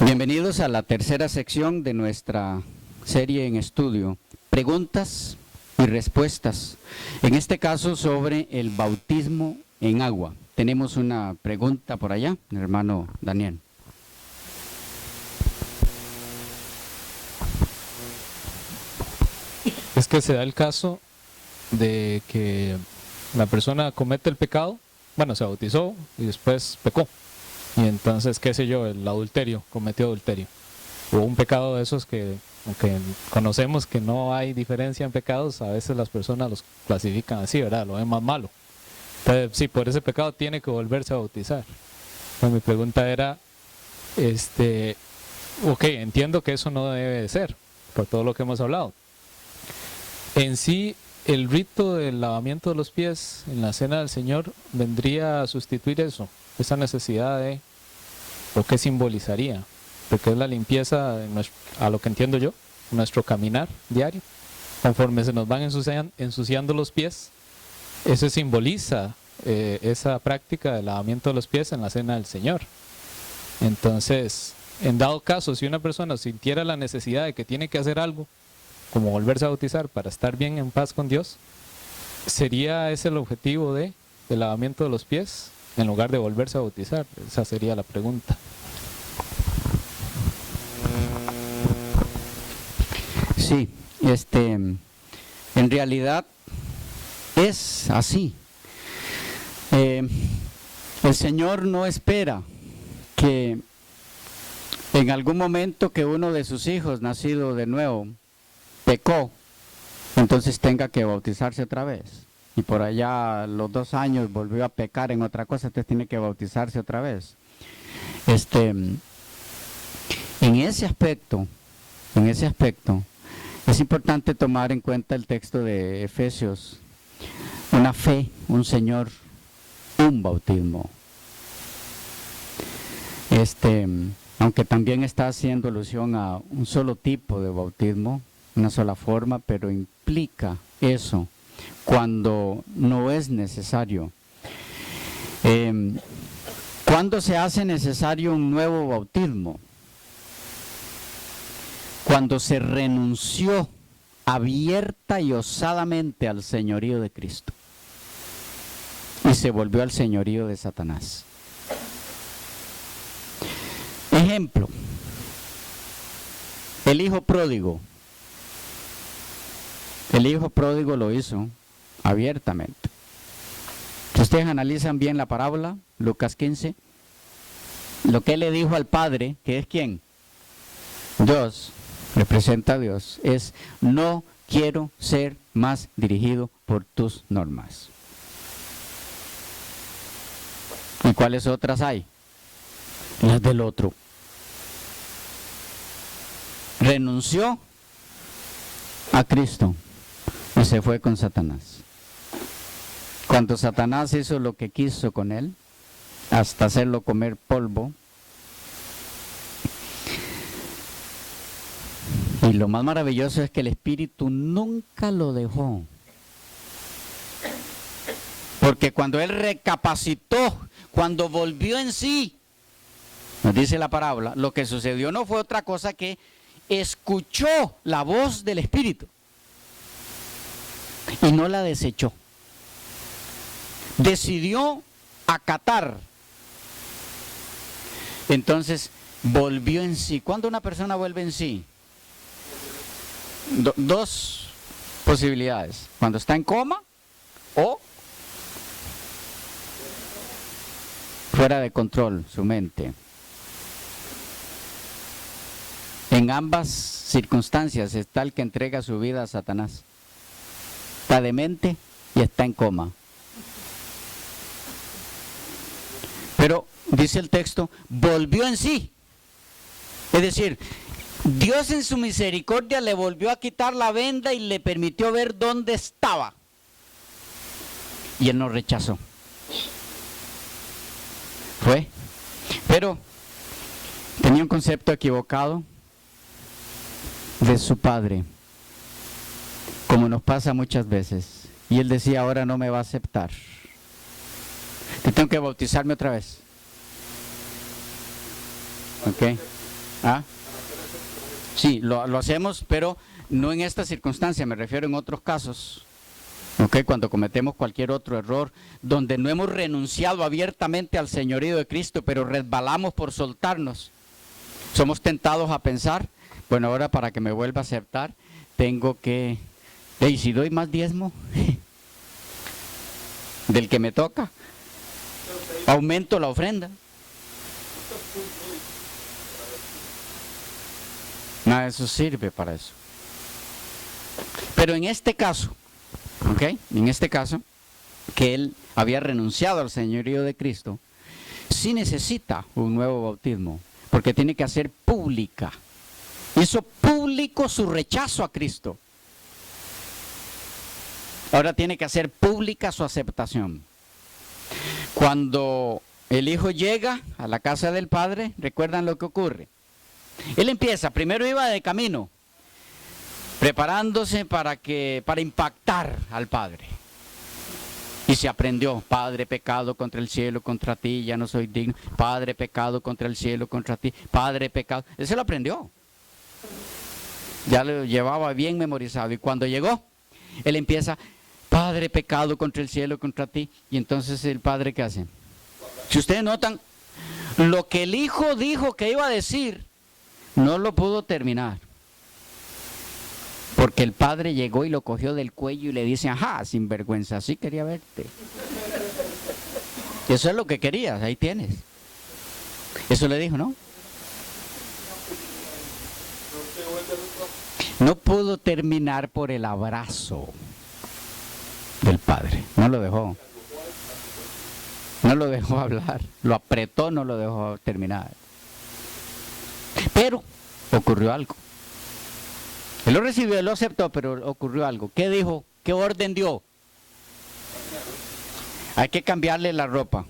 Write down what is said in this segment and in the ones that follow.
Bienvenidos a la tercera sección de nuestra serie en estudio, preguntas y respuestas. En este caso sobre el bautismo en agua. Tenemos una pregunta por allá, mi hermano Daniel. Es que se da el caso de que la persona comete el pecado, bueno, se bautizó y después pecó. Y entonces, qué sé yo, el adulterio, cometió adulterio. O un pecado de esos que, aunque conocemos que no hay diferencia en pecados, a veces las personas los clasifican así, ¿verdad? Lo ven más malo. Entonces, sí, por ese pecado tiene que volverse a bautizar. Pues mi pregunta era, ok, entiendo que eso no debe de ser, por todo lo que hemos hablado. En sí, el rito del lavamiento de los pies en la Cena del Señor vendría a sustituir eso, esa necesidad de, o qué simbolizaría, porque es la limpieza, a lo que entiendo yo, nuestro caminar diario. Conforme se nos van ensuciando los pies, eso simboliza esa práctica del lavamiento de los pies en la Cena del Señor. Entonces, en dado caso, si una persona sintiera la necesidad de que tiene que hacer algo, como volverse a bautizar para estar bien en paz con Dios, ¿sería ese el objetivo del lavamiento de los pies en lugar de volverse a bautizar? Esa sería la pregunta. Sí, en realidad es así. El Señor no espera que en algún momento que uno de sus hijos nacido de nuevo pecó, entonces tenga que bautizarse otra vez. Y por allá a los 2 años volvió a pecar en otra cosa, entonces tiene que bautizarse otra vez. En ese aspecto, es importante tomar en cuenta el texto de Efesios. Una fe, un Señor, un bautismo. Aunque también está haciendo alusión a un solo tipo de bautismo, una sola forma, pero implica eso cuando no es necesario. ¿Cuándo se hace necesario un nuevo bautismo? Cuando se renunció abierta y osadamente al señorío de Cristo y se volvió al señorío de Satanás. Ejemplo, el hijo pródigo. El hijo pródigo lo hizo abiertamente. Si ustedes analizan bien la parábola, Lucas 15, lo que él le dijo al padre, que es ¿quién? Dios, representa a Dios, es: no quiero ser más dirigido por tus normas. ¿Y cuáles otras hay? Las del otro. Renunció a Cristo y se fue con Satanás. Cuando Satanás hizo lo que quiso con él, hasta hacerlo comer polvo, y lo más maravilloso es que el Espíritu nunca lo dejó. Porque cuando él recapacitó, cuando volvió en sí, nos dice la parábola, lo que sucedió no fue otra cosa que escuchó la voz del Espíritu y no la desechó. Decidió acatar. Entonces volvió en sí. ¿Cuándo una persona vuelve en sí? Dos posibilidades: cuando está en coma o fuera de control su mente. En ambas circunstancias está el que entrega su vida a Satanás. Está demente y está en coma. Pero dice el texto, volvió en sí. Es decir, Dios en su misericordia le volvió a quitar la venda y le permitió ver dónde estaba. Y él no rechazó. Fue. Pero tenía un concepto equivocado de su padre, como nos pasa muchas veces. Y él decía: ahora no me va a aceptar, que tengo que bautizarme otra vez. ¿Ok? ¿Ah? Sí, lo hacemos, pero no en esta circunstancia, me refiero en otros casos. Okay, cuando cometemos cualquier otro error, donde no hemos renunciado abiertamente al señorío de Cristo, pero resbalamos por soltarnos, somos tentados a pensar, bueno, ahora para que me vuelva a aceptar, tengo que, ¿y si doy más diezmo del que me toca? Aumento la ofrenda. Nada de eso sirve para eso. Pero en este caso, ¿ok? En este caso, que él había renunciado al señorío de Cristo, sí necesita un nuevo bautismo, porque tiene que hacer pública. Hizo público su rechazo a Cristo. Ahora tiene que hacer pública su aceptación. Cuando el hijo llega a la casa del padre, ¿recuerdan lo que ocurre? Él empieza, primero iba de camino, preparándose para impactar al Padre. Y se aprendió, Padre, pecado contra el cielo, contra ti, ya no soy digno. Padre, pecado contra el cielo, contra ti. Padre, pecado. Él se lo aprendió. Ya lo llevaba bien memorizado. Y cuando llegó, él empieza, Padre, pecado contra el cielo, contra ti. Y entonces el Padre, ¿qué hace? Si ustedes notan, lo que el Hijo dijo que iba a decir, no lo pudo terminar. Porque el padre llegó y lo cogió del cuello y le dice, ajá, sinvergüenza, sí quería verte. Eso es lo que querías, ahí tienes. Eso le dijo, ¿no? No pudo terminar por el abrazo del padre, no lo dejó. No lo dejó hablar, lo apretó, no lo dejó terminar. Pero ocurrió algo. Él lo recibió, él lo aceptó, pero ocurrió algo. ¿Qué dijo? ¿Qué orden dio? Hay que cambiarle la ropa.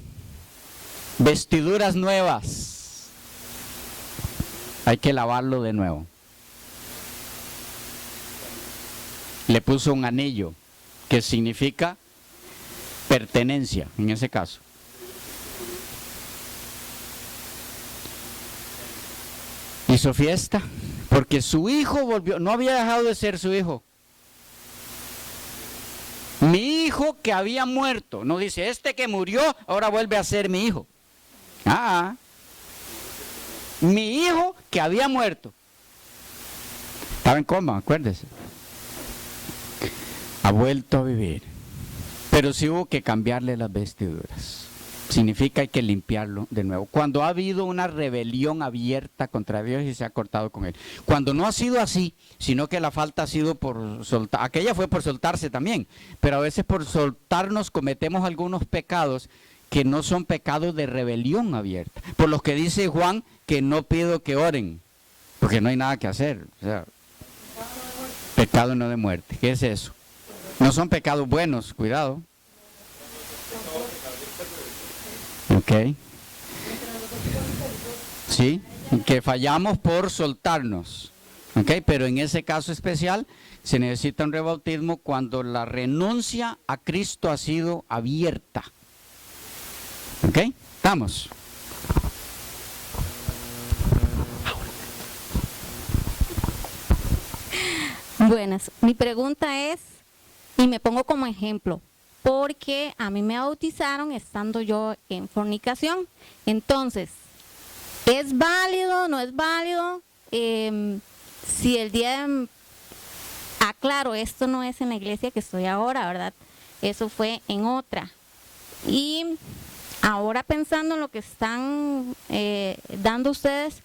Vestiduras nuevas. Hay que lavarlo de nuevo. Le puso un anillo, que significa pertenencia, en ese caso. Hizo fiesta, porque su hijo volvió, no había dejado de ser su hijo. Mi hijo que había muerto, no dice, este que murió, ahora vuelve a ser mi hijo. Mi hijo que había muerto. Estaba en coma, acuérdese. Ha vuelto a vivir. Pero sí hubo que cambiarle las vestiduras. Significa hay que limpiarlo de nuevo. Cuando ha habido una rebelión abierta contra Dios y se ha cortado con Él. Cuando no ha sido así, sino que la falta ha sido por soltar. Aquella fue por soltarse también. Pero a veces por soltarnos cometemos algunos pecados que no son pecados de rebelión abierta. Por los que dice Juan que no pido que oren. Porque no hay nada que hacer. O sea, pecado no de muerte. ¿Qué es eso? No son pecados buenos, cuidado. Ok. Sí, que fallamos por soltarnos. Ok, pero en ese caso especial se necesita un rebautismo cuando la renuncia a Cristo ha sido abierta. Ok, estamos. Buenas, mi pregunta es, y me pongo como ejemplo, porque a mí me bautizaron estando yo en fornicación. Entonces, ¿es válido, no es válido? Si el día de... Aclaro, esto no es en la iglesia que estoy ahora, ¿verdad? Eso fue en otra. Y ahora pensando en lo que están dando ustedes,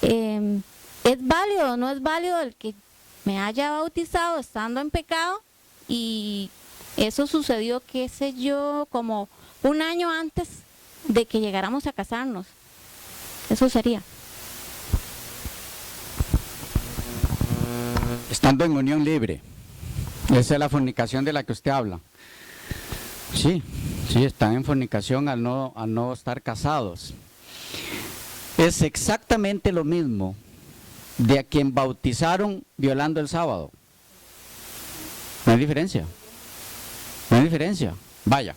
¿es válido o no es válido el que me haya bautizado estando en pecado? Y eso sucedió, qué sé yo, como un año antes de que llegáramos a casarnos. Eso sería. Estando en unión libre. Esa es la fornicación de la que usted habla. Sí, están en fornicación al no estar casados. Es exactamente lo mismo de a quien bautizaron violando el sábado. No hay diferencia. No hay diferencia. Vaya.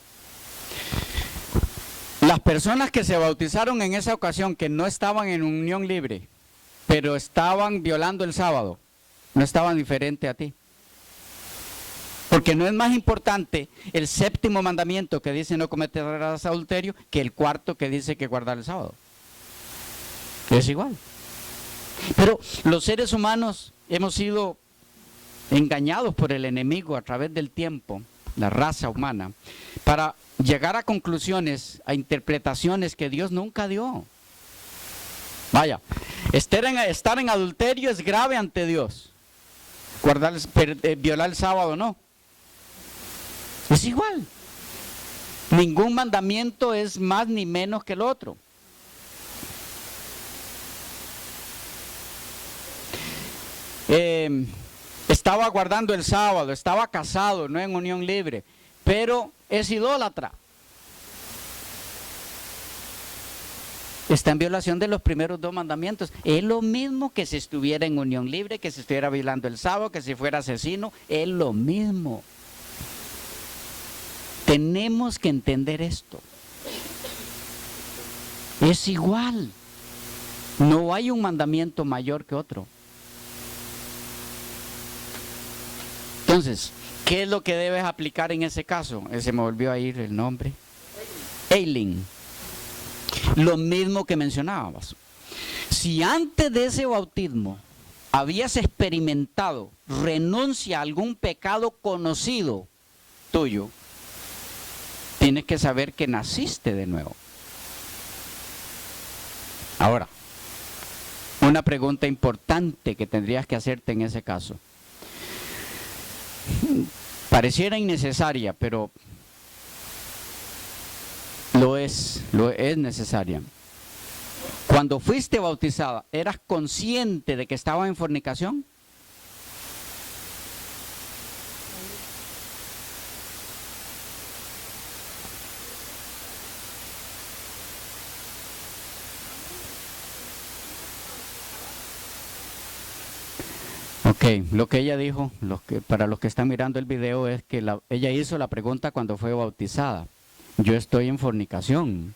Las personas que se bautizaron en esa ocasión, que no estaban en unión libre, pero estaban violando el sábado, no estaban diferente a ti. Porque no es más importante el séptimo mandamiento que dice no cometerás adulterio que el cuarto que dice que guardar el sábado. Es igual. Pero los seres humanos hemos sido engañados por el enemigo a través del tiempo, la raza humana, para llegar a conclusiones, a interpretaciones que Dios nunca dio. Vaya, estar en adulterio es grave ante Dios. Violar el sábado no. Es igual. Ningún mandamiento es más ni menos que el otro. Estaba guardando el sábado, estaba casado, no en unión libre, pero es idólatra. Está en violación de los primeros 2 mandamientos. Es lo mismo que si estuviera en unión libre, que si estuviera violando el sábado, que si fuera asesino, es lo mismo. Tenemos que entender esto. Es igual. No hay un mandamiento mayor que otro. Entonces, ¿qué es lo que debes aplicar en ese caso? Se me volvió a ir el nombre. Eileen. Lo mismo que mencionábamos. Si antes de ese bautismo habías experimentado renuncia a algún pecado conocido tuyo, tienes que saber que naciste de nuevo. Ahora, una pregunta importante que tendrías que hacerte en ese caso. Pareciera innecesaria, pero lo es necesaria. Cuando fuiste bautizada, ¿eras consciente de que estabas en fornicación? Ok, lo que ella dijo, para los que están mirando el video, es que ella hizo la pregunta cuando fue bautizada. Yo estoy en fornicación,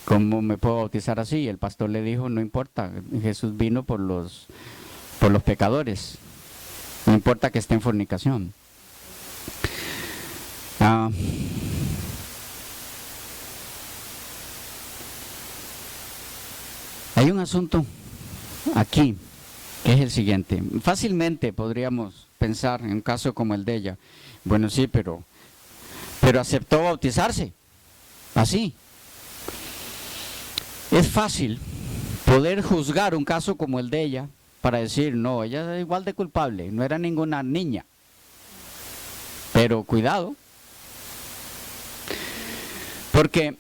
¿cómo me puedo bautizar así? Y el pastor le dijo, no importa, Jesús vino por los pecadores, no importa que esté en fornicación. Hay un asunto aquí, que es el siguiente. Fácilmente podríamos pensar en un caso como el de ella. Bueno, sí, pero aceptó bautizarse. Así. Es fácil poder juzgar un caso como el de ella para decir, no, ella es igual de culpable, no era ninguna niña. Pero cuidado. Porque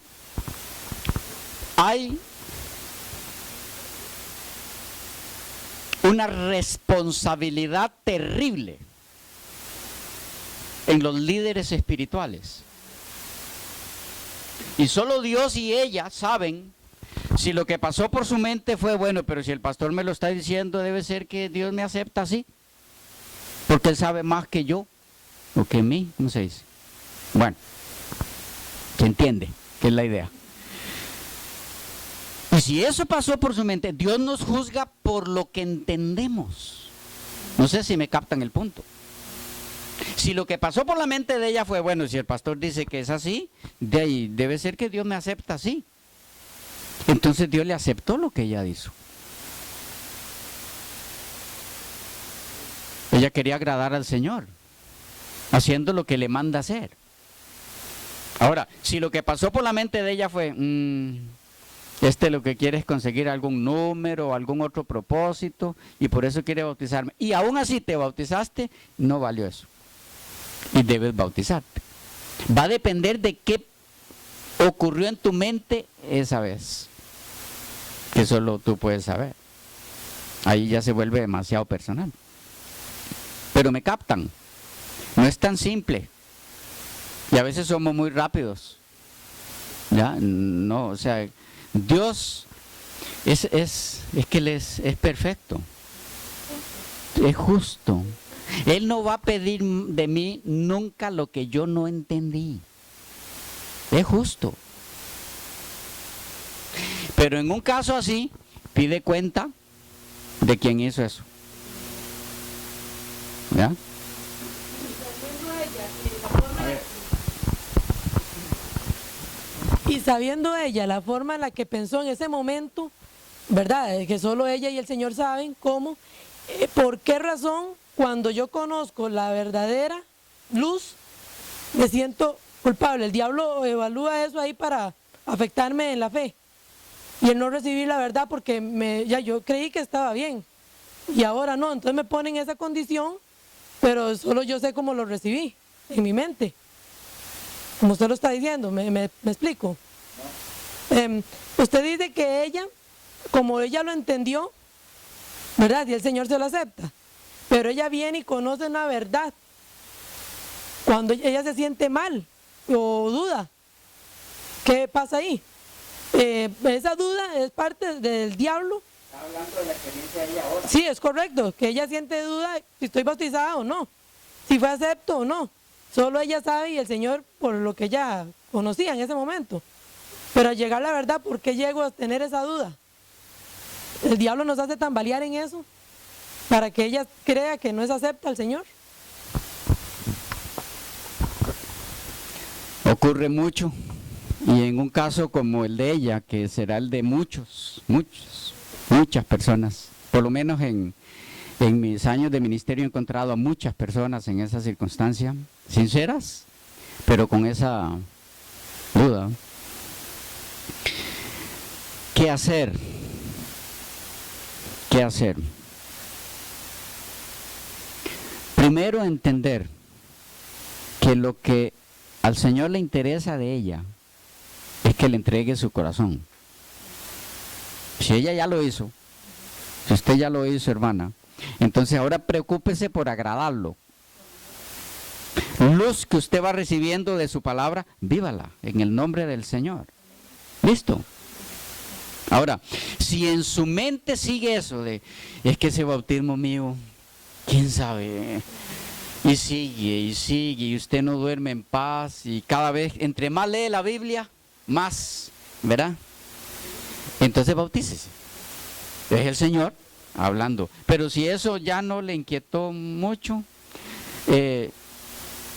hay una responsabilidad terrible en los líderes espirituales. Y solo Dios y ella saben si lo que pasó por su mente fue bueno, pero si el pastor me lo está diciendo, debe ser que Dios me acepta así. Porque Él sabe más que yo, o que mí, ¿cómo se dice? Bueno, se entiende, que es la idea. Y si eso pasó por su mente, Dios nos juzga por lo que entendemos. No sé si me captan el punto. Si lo que pasó por la mente de ella fue, bueno, si el pastor dice que es así, de ahí debe ser que Dios me acepta así. Entonces Dios le aceptó lo que ella hizo. Ella quería agradar al Señor, haciendo lo que le manda hacer. Ahora, si lo que pasó por la mente de ella fue, lo que quiere es conseguir algún número o algún otro propósito, y por eso quiere bautizarme, y aún así te bautizaste, no valió eso. Y debes bautizarte. Va a depender de qué ocurrió en tu mente esa vez, que solo tú puedes saber. Ahí ya se vuelve demasiado personal. Pero me captan. No es tan simple. Y a veces somos muy rápidos. ¿Ya? No, o sea, Dios es que Él es perfecto. Es justo. Él no va a pedir de mí nunca lo que yo no entendí. Es justo. Pero en un caso así, pide cuenta de quien hizo eso. ¿Ya? Y sabiendo ella la forma en la que pensó en ese momento, ¿verdad? Que solo ella y el Señor saben cómo, por qué razón, cuando yo conozco la verdadera luz, me siento culpable. El diablo evalúa eso ahí para afectarme en la fe. Y el no recibir la verdad porque ya yo creí que estaba bien. Y ahora no, entonces me ponen en esa condición, pero solo yo sé cómo lo recibí en mi mente. Como usted lo está diciendo, ¿me explico? Usted dice que ella, como ella lo entendió, ¿verdad? Y el Señor se lo acepta. Pero ella viene y conoce una verdad. Cuando ella se siente mal o duda, ¿qué pasa ahí? Esa duda es parte del diablo. Está hablando de la experiencia de ella ahora. Sí, es correcto, que ella siente duda si estoy bautizada o no, si fue acepto o no. Solo ella sabe y el Señor por lo que ella conocía en ese momento. Pero al llegar la verdad, ¿por qué llego a tener esa duda? El diablo nos hace tambalear en eso para que ella crea que no es acepta al Señor. Ocurre mucho, y en un caso como el de ella, que será el de muchas personas, por lo menos en mis años de ministerio he encontrado a muchas personas en esa circunstancia, sinceras, pero con esa duda. ¿Qué hacer? ¿Qué hacer? Primero, entender que lo que al Señor le interesa de ella es que le entregue su corazón. Si ella ya lo hizo, si usted ya lo hizo, hermana, entonces ahora preocúpese por agradarlo. Luz que usted va recibiendo de su palabra, vívala en el nombre del Señor. ¿Listo? Ahora, si en su mente sigue eso de, es que ese bautismo mío, quién sabe, y sigue, y usted no duerme en paz, y cada vez, entre más lee la Biblia, más, ¿verdad? Entonces bautícese. Es el Señor hablando. Pero si eso ya no le inquietó mucho,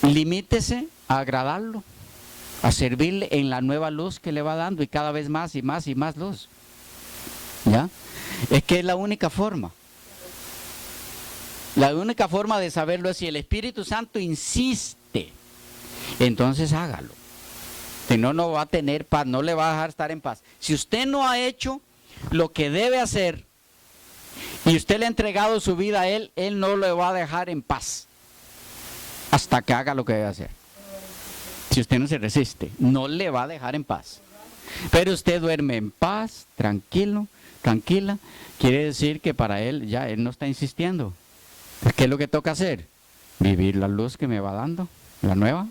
limítese a agradarlo, a servirle en la nueva luz que le va dando, y cada vez más y más y más luz. ¿Ya? Es que es la única forma. La única forma de saberlo es si el Espíritu Santo insiste, entonces hágalo. Si no, no va a tener paz, no le va a dejar estar en paz. Si usted no ha hecho lo que debe hacer y usted le ha entregado su vida a Él, Él no le va a dejar en paz hasta que haga lo que debe hacer. Si usted no se resiste, no le va a dejar en paz. Pero usted duerme en paz, tranquilo, tranquila, quiere decir que para Él ya Él no está insistiendo. ¿Qué es lo que toca hacer? Vivir la luz que me va dando, la nueva,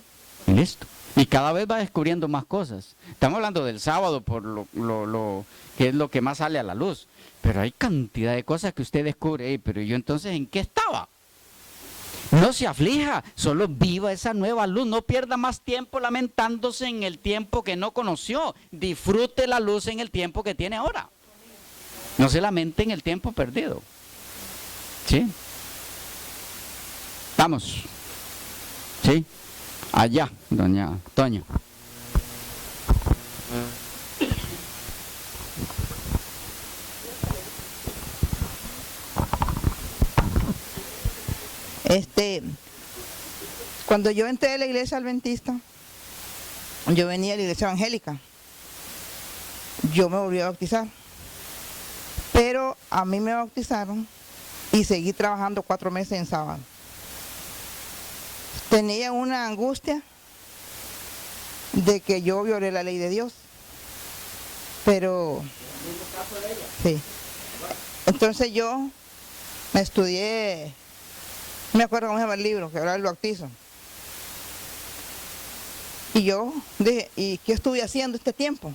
y listo. Y cada vez va descubriendo más cosas. Estamos hablando del sábado por lo que es lo que más sale a la luz. Pero hay cantidad de cosas que usted descubre. Pero yo entonces, ¿en qué estaba? No se aflija, solo viva esa nueva luz. No pierda más tiempo lamentándose en el tiempo que no conoció. Disfrute la luz en el tiempo que tiene ahora. No se lamente en el tiempo perdido. ¿Sí? Vamos. ¿Sí? Allá, doña Toño. Cuando yo entré a la iglesia adventista, yo venía de la iglesia evangélica. Yo me volví a bautizar. Pero a mí me bautizaron y seguí trabajando 4 meses en sábado. Tenía una angustia de que yo violé la ley de Dios. Pero sí. Entonces yo me estudié, no me acuerdo cómo se llama el libro, que habla del bautizo. Y yo dije, ¿y qué estuve haciendo este tiempo?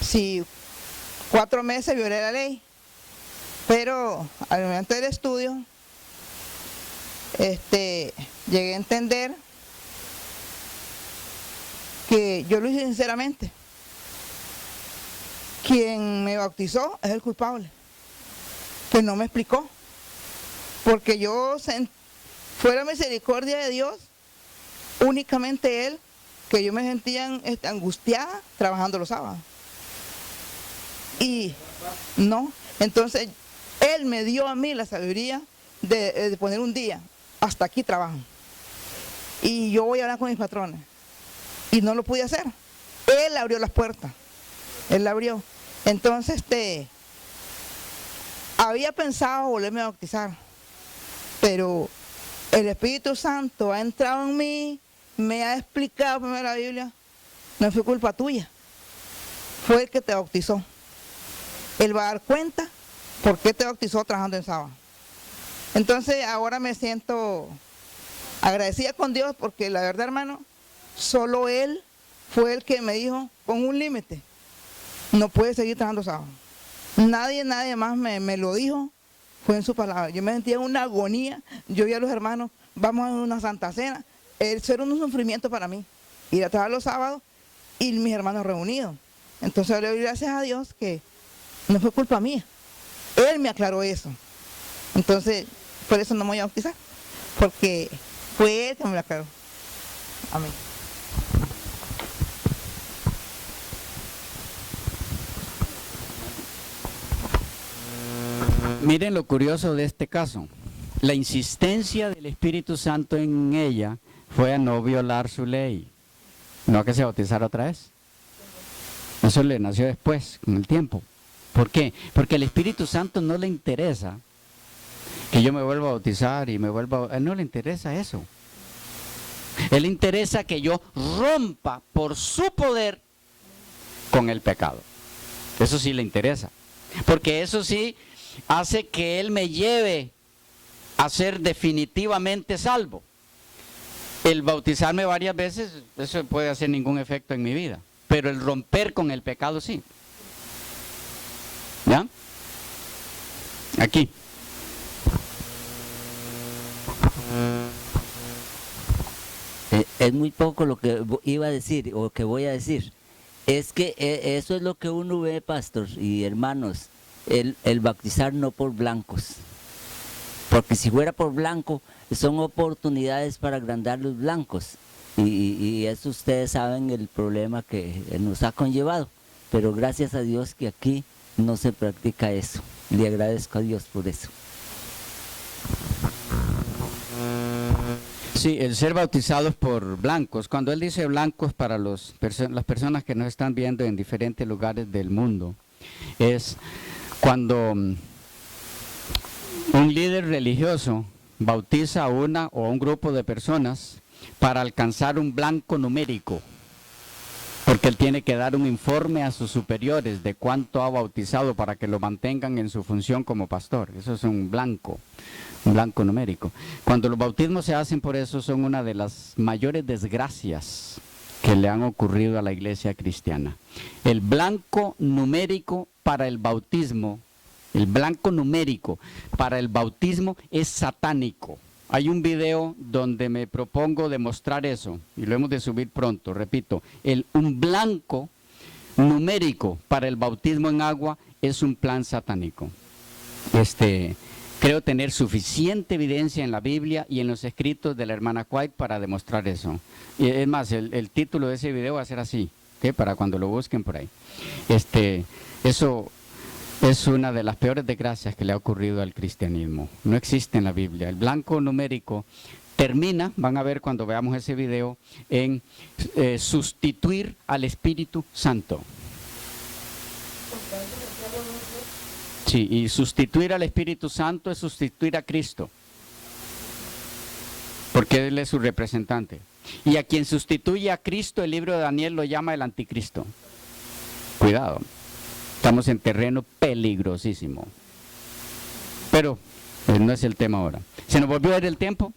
Si 4 meses violé la ley. Pero al momento del estudio, llegué a entender que yo lo hice sinceramente. Quien me bautizó es el culpable. Pues no me explicó, porque fue la misericordia de Dios, únicamente Él, que yo me sentía angustiada trabajando los sábados. Y no, entonces Él me dio a mí la sabiduría de poner un día, hasta aquí trabajo. Y yo voy a hablar con mis patrones. Y no lo pude hacer. Él abrió las puertas. Él la abrió. Entonces, había pensado volverme a bautizar, pero el Espíritu Santo ha entrado en mí, me ha explicado primero la Biblia. No fue culpa tuya, fue el que te bautizó. Él va a dar cuenta por qué te bautizó trabajando en sábado. Entonces ahora me siento agradecida con Dios, porque la verdad, hermano, solo Él fue el que me dijo con un límite: no puedes seguir trabajando sábado. Nadie más me lo dijo, fue en su palabra. Yo me sentía en una agonía. Yo vi a los hermanos, vamos a una santa cena. Eso era un sufrimiento para mí, ir a trabajar los sábados y mis hermanos reunidos. Entonces le doy gracias a Dios que no fue culpa mía. Él me aclaró eso. Entonces, por eso no me voy a bautizar, porque fue Él que me lo aclaró. Amén. Miren lo curioso de este caso. La insistencia del Espíritu Santo en ella fue a no violar su ley, no a que se bautizara otra vez. Eso le nació después, con el tiempo. ¿Por qué? Porque al Espíritu Santo no le interesa que yo me vuelva a bautizar y me vuelva a... Él no le interesa eso. Él le interesa que yo rompa por su poder con el pecado. Eso sí le interesa. Porque eso sí hace que Él me lleve a ser definitivamente salvo. El bautizarme varias veces, eso no puede hacer ningún efecto en mi vida. Pero el romper con el pecado sí. ¿Ya? Aquí. Es muy poco lo que iba a decir o que voy a decir. Es que eso es lo que uno ve, pastor y hermanos, el bautizar no por blancos. Porque si fuera por blanco, son oportunidades para agrandar los blancos. Y eso ustedes saben el problema que nos ha conllevado. Pero gracias a Dios que aquí no se practica eso. Le agradezco a Dios por eso. Sí, el ser bautizados por blancos. Cuando él dice blancos para las personas que nos están viendo en diferentes lugares del mundo, es cuando un líder religioso bautiza a una o a un grupo de personas para alcanzar un blanco numérico, porque él tiene que dar un informe a sus superiores de cuánto ha bautizado para que lo mantengan en su función como pastor. Eso es un blanco numérico. Cuando los bautismos se hacen por eso, son una de las mayores desgracias que le han ocurrido a la iglesia cristiana. El blanco numérico para el bautismo, es satánico. Hay un video donde me propongo demostrar eso, y lo hemos de subir pronto, repito. Un blanco numérico para el bautismo en agua es un plan satánico. Creo tener suficiente evidencia en la Biblia y en los escritos de la hermana White para demostrar eso. Y es más, el título de ese video va a ser así, ¿okay? Para cuando lo busquen por ahí. Eso es una de las peores desgracias que le ha ocurrido al cristianismo. No existe en la Biblia. El blanco numérico termina, van a ver cuando veamos ese video, en sustituir al Espíritu Santo. Sí, y sustituir al Espíritu Santo es sustituir a Cristo, porque Él es su representante. Y a quien sustituye a Cristo, el libro de Daniel lo llama el anticristo. Cuidado, estamos en terreno peligrosísimo. Pero no es el tema ahora. ¿Se nos volvió a ir el tiempo?